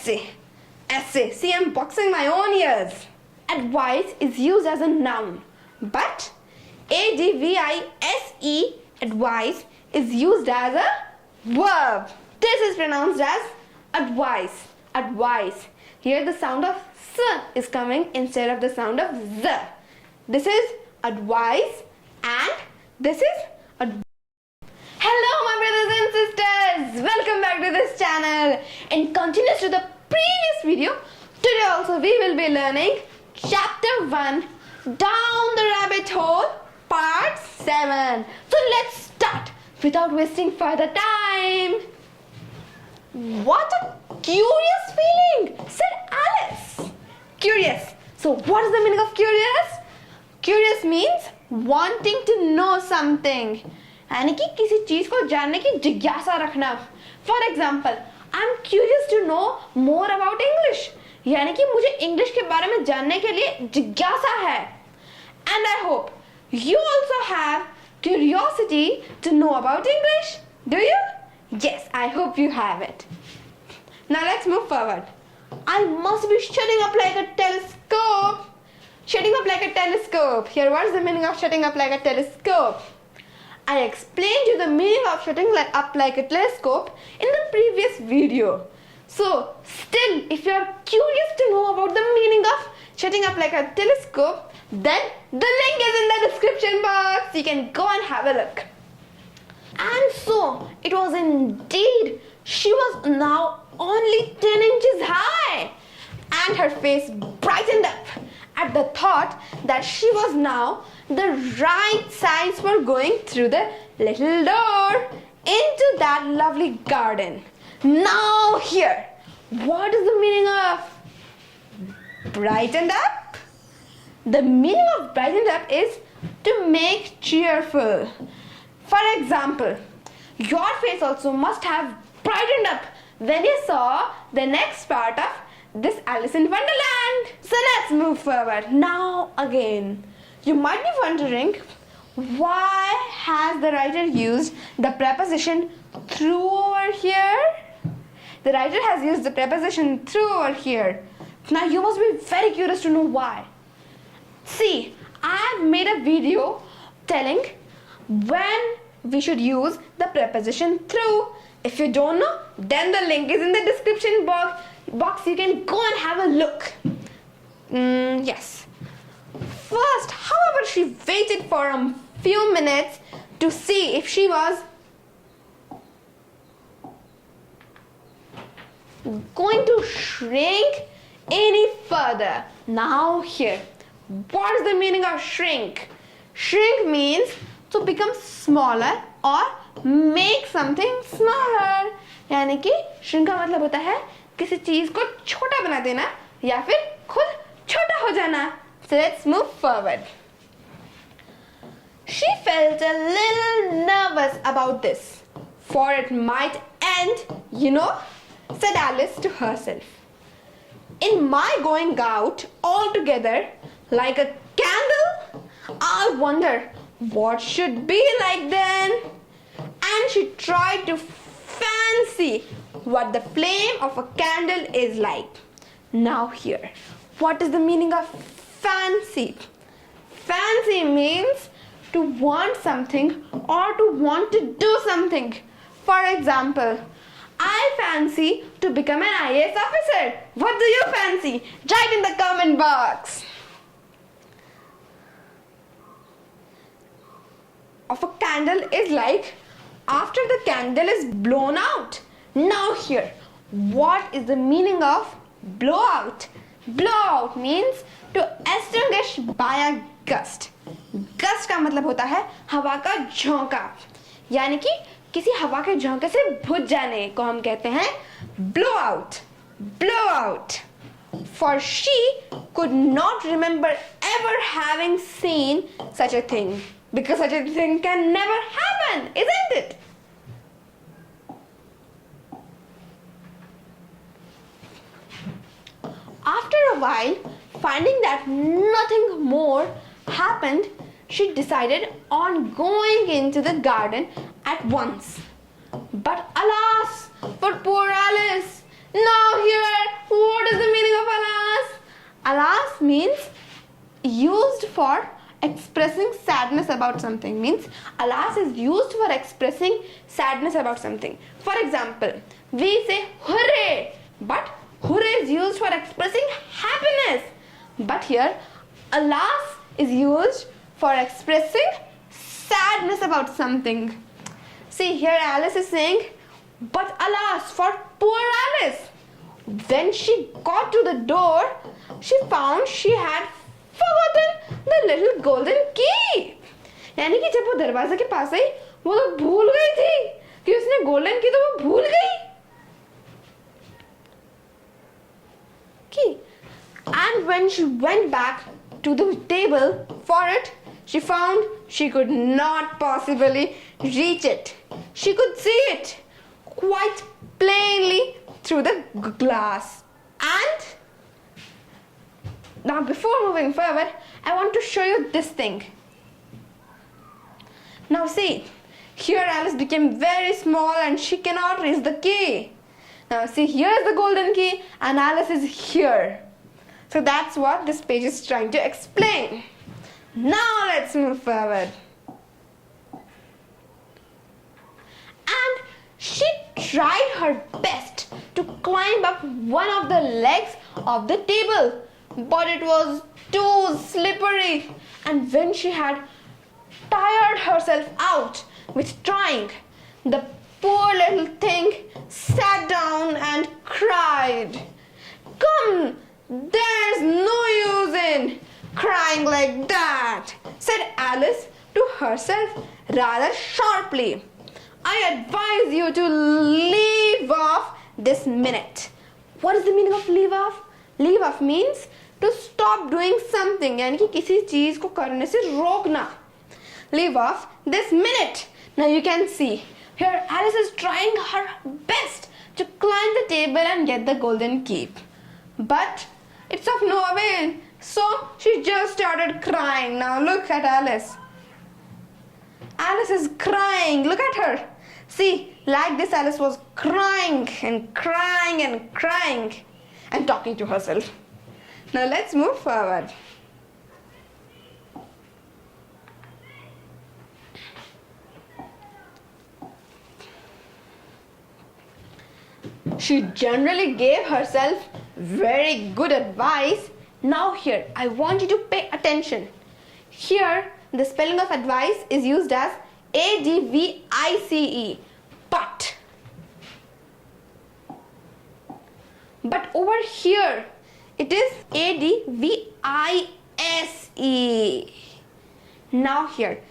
Essay. See, I'm boxing my own ears. Advice is used as a noun, but advice, advice, is used as a verb. This is pronounced as advice. Here the sound of s is coming instead of the sound of z. This is advice and this is Hello my brothers and sisters, welcome back to this channel. In continuous to the previous video, today also we will be learning chapter 1, Down the Rabbit Hole, part 7. So let's start without wasting further time. What a curious feeling, said Alice. Curious. So what is the meaning of curious? Curious means wanting to know something. यानी कि किसी चीज को जानने की जिज्ञासा रखना. For example, I am curious to know more about English. यानी कि मुझे इंग्लिश के बारे में जानने के लिए जिज्ञासा है. And I hope you also have curiosity to know about English. Do you? Yes, I hope you have it. Now let's move forward. I must be shutting up like a telescope. Shutting up like a telescope. Here, what is the meaning of shutting up like a telescope? I explained you the meaning of shutting up like a telescope in the previous video. So, still, if you are curious to know about the meaning of shutting up like a telescope, then the link is in the description box. You can go and have a look. And so, it was indeed. She was now only 10 inches high. And her face brightened up at the thought that she was now the right size for going through the little door into that lovely garden. Now here, what is the meaning of brightened up? The meaning of brightened up is to make cheerful. For example, your face also must have brightened up when you saw the next part of this Alice in Wonderland. So let's move forward. Now again, you might be wondering, why has the writer used the preposition through over here? The writer has used the preposition through over here. Now you must be very curious to know why. See, I have made a video telling when we should use the preposition through. If you don't know, then the link is in the description box. You can go and have a look. Yes. First, however, she waited for a few minutes to see if she was going to shrink any further. Now here, what is the meaning of shrink? Shrink means to become smaller or make something smaller. यानी कि shrink का मतलब होता है किसी चीज को छोटा बना देना या फिर खुद छोटा हो जाना. So let's move forward. She felt a little nervous about this, for it might end, said Alice to herself. In my going out altogether like a candle, I wonder what should be like then. And she tried to fancy what the flame of a candle is like. Now here, what is the meaning of fancy? Fancy means to want something or to want to do something. For example, I fancy to become an IAS officer. What do you fancy? Write in the comment box. Of a candle is like after the candle is blown out. Now here, what is the meaning of blowout? Blowout means to extinguish by a gust. Gust का मतलब होता है हवा का झोंका. यानी कि किसी हवा के झोंके से बुझ जाने को हम कहते हैं blowout. Blowout. For she could not remember ever having seen such a thing. Because such a thing can never happen, isn't it? After a while, finding that nothing more happened, she decided on going into the garden at once. But alas, for poor Alice, now here alas means used for expressing sadness about something. Means alas is used for expressing sadness about something. For example, we say hooray, but hooray is used for expressing happiness. But here alas is used for expressing sadness about something. See, here Alice is saying, but alas for poor Alice. When she got to the door, she found she had forgotten the little golden key. यानी कि जब वो दरवाजे के पास आई, वो तो भूल गई थी कि उसने गोल्डन की, तो वो भूल गई कि. And when she went back to the table for it, she found she could not possibly reach it. She could see it quite plainly through the glass. And now before moving forward, I want to show you this thing. Now see, here Alice became very small and she cannot reach the key. Now see, here is the golden key and Alice is here. So that's what this page is trying to explain. Now let's move forward. And she tried her best to climb up one of the legs of the table, but it was too slippery. And when she had tired herself out with trying, the poor little thing sat down and cried. Come, there's no use in crying like that, said Alice to herself rather sharply. I advise you to leave off this minute. What is the meaning of leave off? Leave off means to stop doing something, यानी कि किसी चीज को करने से रोकना. Leave off this minute. Now you can see here Alice is trying her best to climb the table and get the golden key, but it's of no avail. So she just started crying. Now look at Alice. Alice is crying. Look at her. See, like this Alice was crying and crying and crying and talking to herself. Now let's move forward. She generally gave herself very good advice. Now here, I want you to pay attention. Here, the spelling of advice is used as A-D-V-I-C-E, but. But over here, it is A-D-V-I-S-E. Now here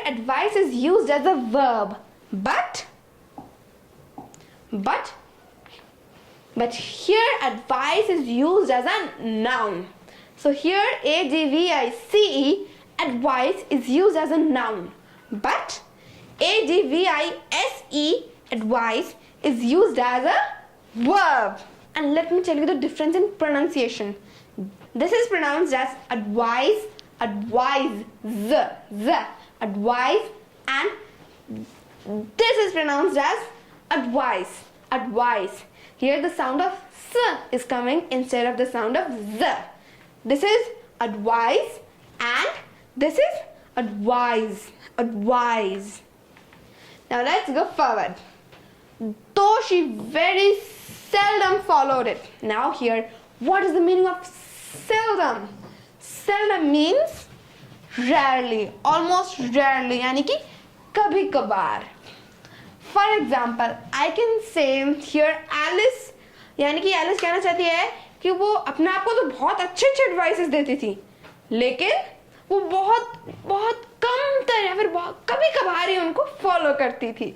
advice is used as a verb, but here advice is used as a noun. So here A-D-V-I-C-E, advice is used as a noun, but A-D-V-I-S-E, advice is used as a verb. And let me tell you the difference in pronunciation. This is pronounced as advise, advise, advise, and this is pronounced as advice, advice. Here the sound of s is coming instead of the sound of z. This is advise and this is advise, advise. Now let's go forward. Though she very seldom followed it. Now here, what is the meaning of seldom? Seldom means rarely, almost rarely, यानी कि कभी कभार. For example, I can say here Alice, यानी कि Alice कहना चाहती है कि वो अपने आप को तो बहुत अच्छे एडवाइसेस देती थी, लेकिन वो बहुत कम तरह या फिर कभी कभार ही उनको फॉलो करती थी.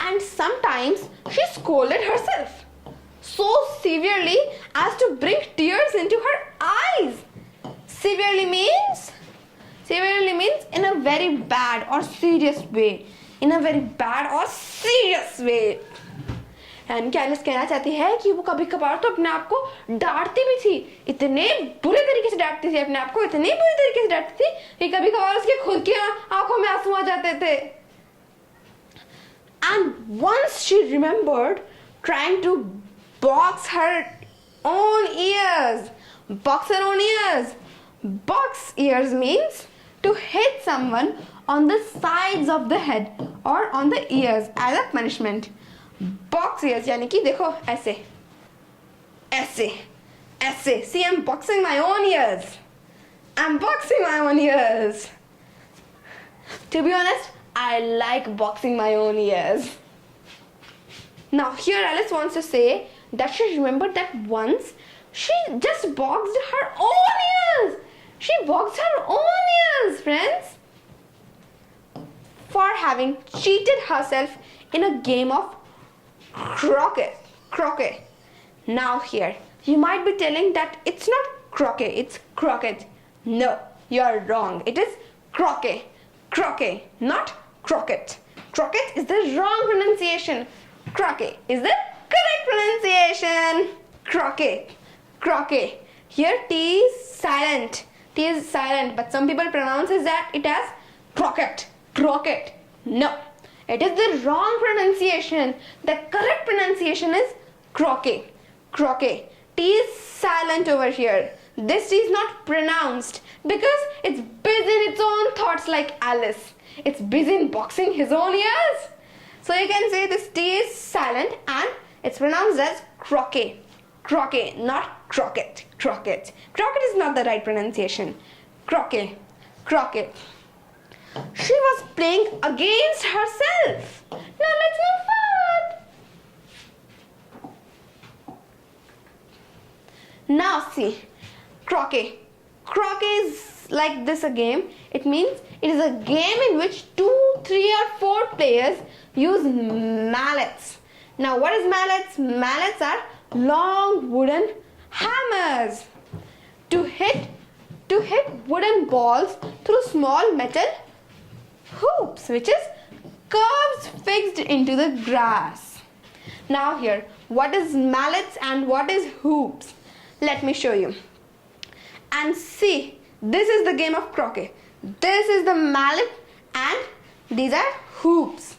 And sometimes she scolded herself so severely as to bring tears into her eyes. Severely means in a very bad or serious way. In a very bad or serious way. यानी कि Alice कहना चाहती है कि वो कभी कभार तो अपने आप को डांटती भी थी, इतने बुरे तरीके से डांटती थी अपने आप को, इतनी बुरी तरीके से डांटती थी कि कभी कभार उसके खुद की आंखों में आंसू आ जाते थे. And once she remembered trying to box her own ears. Box her own ears. Box ears means to hit someone on the sides of the head or on the ears as a punishment. Box ears यानी कि देखो ऐसे ऐसे ऐसे. See, I'm boxing my own ears. I'm boxing my own ears. To be honest, I like boxing my own ears. Now here Alice wants to say that she remembered that once she just boxed her own ears. She boxed her own ears, friends, for having cheated herself in a game of croquet. Now here, you might be telling that it's not croquet, it's croquet. No, you're wrong. It is croquet, not croquet. Croquet is the wrong pronunciation. Croquet is the correct pronunciation. Croquet. Here T is silent. But some people pronounce it as croquet. No, it is the wrong pronunciation. The correct pronunciation is croquet. T is silent over here. This T is not pronounced because it's busy in its own thoughts like Alice. It's busy in boxing his own ears. So you can say this T is silent and it's pronounced as croquet, not croquet. Croquet is not the right pronunciation. Croquet. She was playing against herself. Now let's move forward. Now see, croquet is like this a game. It means it is a game in which 2, 3 or 4 players use mallets. Now what is mallets? Mallets are long wooden hammers to hit wooden balls through small metal hoops, which is curves fixed into the grass. Now here, what is mallets and what is hoops? Let me show you. And see, this is the game of croquet. This is the mallet and these are hoops.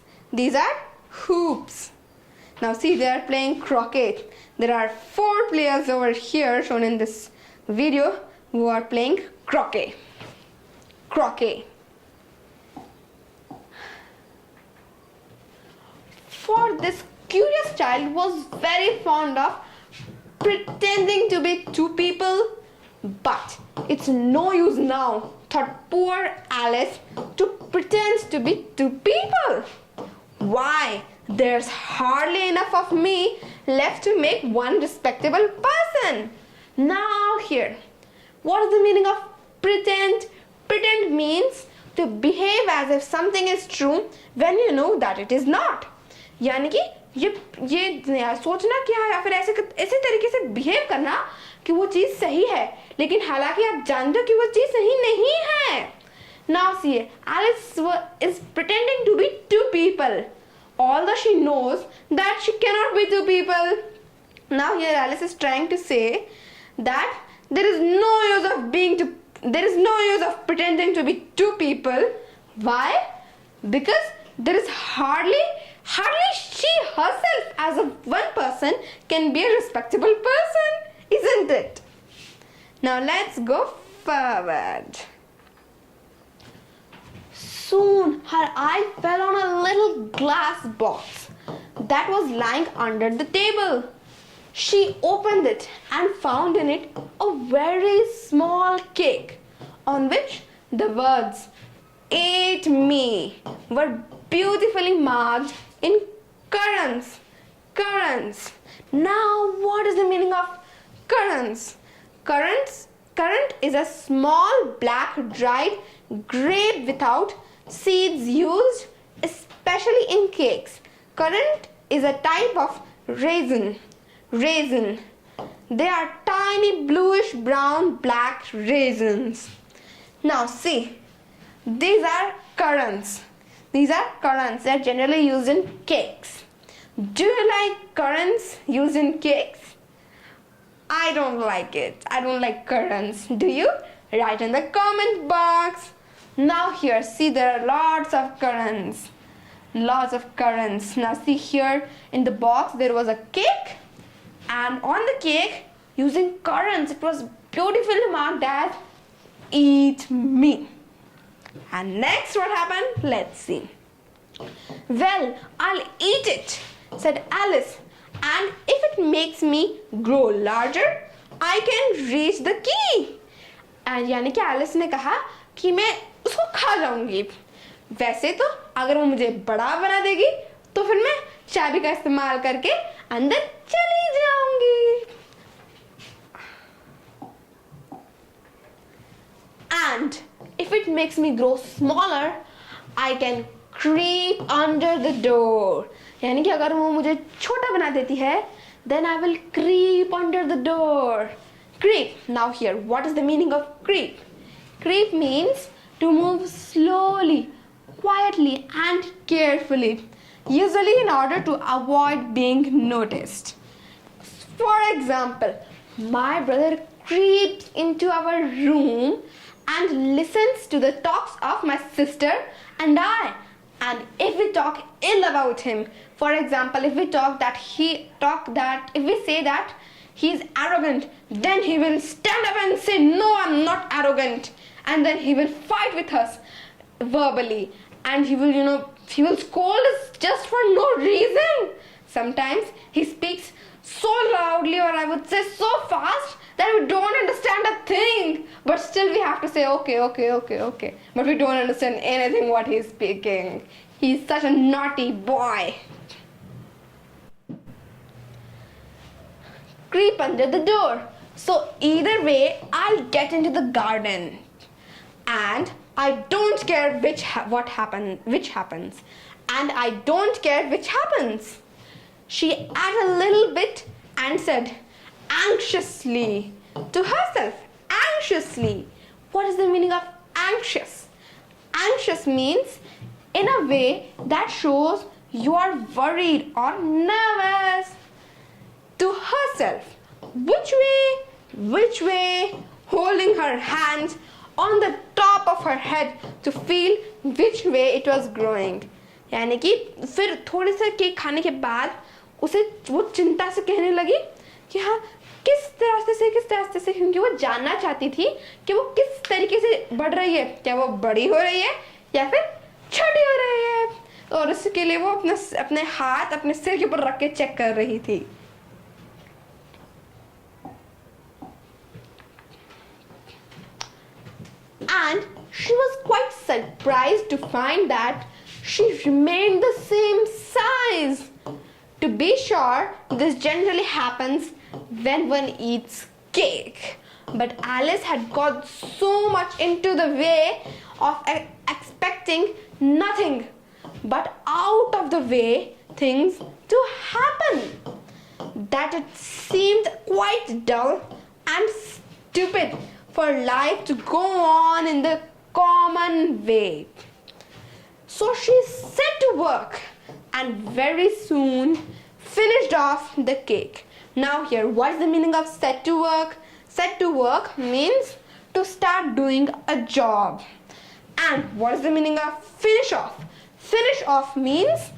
Now see, they are playing croquet. There are 4 players over here shown in this video who are playing croquet. For this curious child was very fond of pretending to be 2 people, but it's no use now, thought poor Alice, to pretend to be 2 people. Why? There's hardly enough of me left to make one respectable person. Now here, what is the meaning of pretend? Pretend means to behave as if something is true when you know that it is not. यानी कि ये सोचना क्या है या फिर ऐसे तरीके से बिहेव करना कि वो चीज सही है लेकिन हालांकि आप जानते हो कि वो चीज सही नहीं है. Now see, Alice is pretending to be 2 people, although she knows that she cannot be 2 people. Now here Alice is trying to say that there is no use of pretending to be 2 people. Why? Because there is hardly she herself as a one person can be a respectable person, isn't it? Now let's go forward. Soon her eye fell on a little glass box that was lying under the table. She opened it and found in it a very small cake on which the words "Ate me" were beautifully marked in currants. Now what is the meaning of currants? Currant is a small black dried grape without seeds used especially in cakes. Currant is a type of raisin. They are tiny bluish brown black raisins. Now see, these are currants. They are generally used in cakes. Do you like currants used in cakes? I don't like it. I don't like currants. Do you? Write in the comment box. Now here, see, there are lots of currants. Now see here in the box there was a cake, and on the cake using currants. It was beautifully marked as eat me. And next what happened? Let's see. Well, I'll eat it, said Alice. And if it makes me grow larger, I can reach the key. And यानी कि Alice ने कहा कि मैं उसको खा जाऊंगी. वैसे तो अगर वो मुझे बड़ा बना देगी तो फिर मैं चाबी का इस्तेमाल करके अंदर चली जाऊंगी. And if it makes me grow smaller, I can creep under the door. यानी कि अगर वो मुझे छोटा बना देती है, then I will creep under the door. Creep. Now here, what is the meaning of creep? Creep means to move slowly, quietly and carefully, usually in order to avoid being noticed. For example, my brother creeps into our room and listens to the talks of my sister and I. And if we talk ill about him, for example, if we say that he is arrogant, then he will stand up and say, no, I'm not arrogant. And then he will fight with us verbally. And he will scold us just for no reason. Sometimes he speaks so loudly, or I would say so fast, that we don't understand a thing. But still we have to say, okay. But we don't understand anything what he's speaking. He's such a naughty boy. Creep under the door. So either way, I'll get into the garden. And I don't care which happens. And I don't care which happens. She ate a little bit and said anxiously to herself. Anxiously. What is the meaning of anxious? Anxious means in a way that shows you are worried or nervous. To herself. Which way? Holding her hands on the top of her head to feel which way it was growing. यानी कि फिर थोड़े से cake खाने के बाद उसे वो चिंता से कहने लगी कि हाँ किस रास्ते से क्योंकि वो जानना चाहती थी कि वो किस तरीके से बढ़ रही है. क्या वो बड़ी हो रही है या फिर छोटी हो रही है. और उसके लिए वो अपने हाथ अपने सिर के ऊपर रख के चेक कर रही थी. And she was quite surprised to find that she remained the same size. To be sure, this generally happens when one eats cake. But Alice had got so much into the way of expecting nothing but out of the way things to happen that it seemed quite dull and stupid for life to go on in the common way. So she set to work and very soon finished off the cake. Now here, what is the meaning of set to work? Set to work means to start doing a job. And what is the meaning of finish off? Finish off means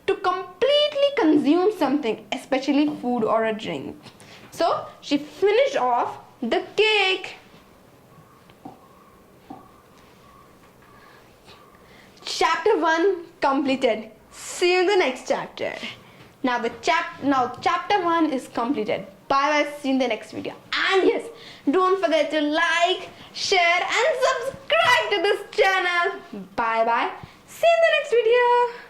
to completely consume something, especially food or a drink. So she finished off the cake. Chapter 1 completed. See you in the next chapter. Now chapter 1 is completed. Bye bye. See you in the next video. And yes, don't forget to like, share and subscribe to this channel. Bye bye. See you in the next video.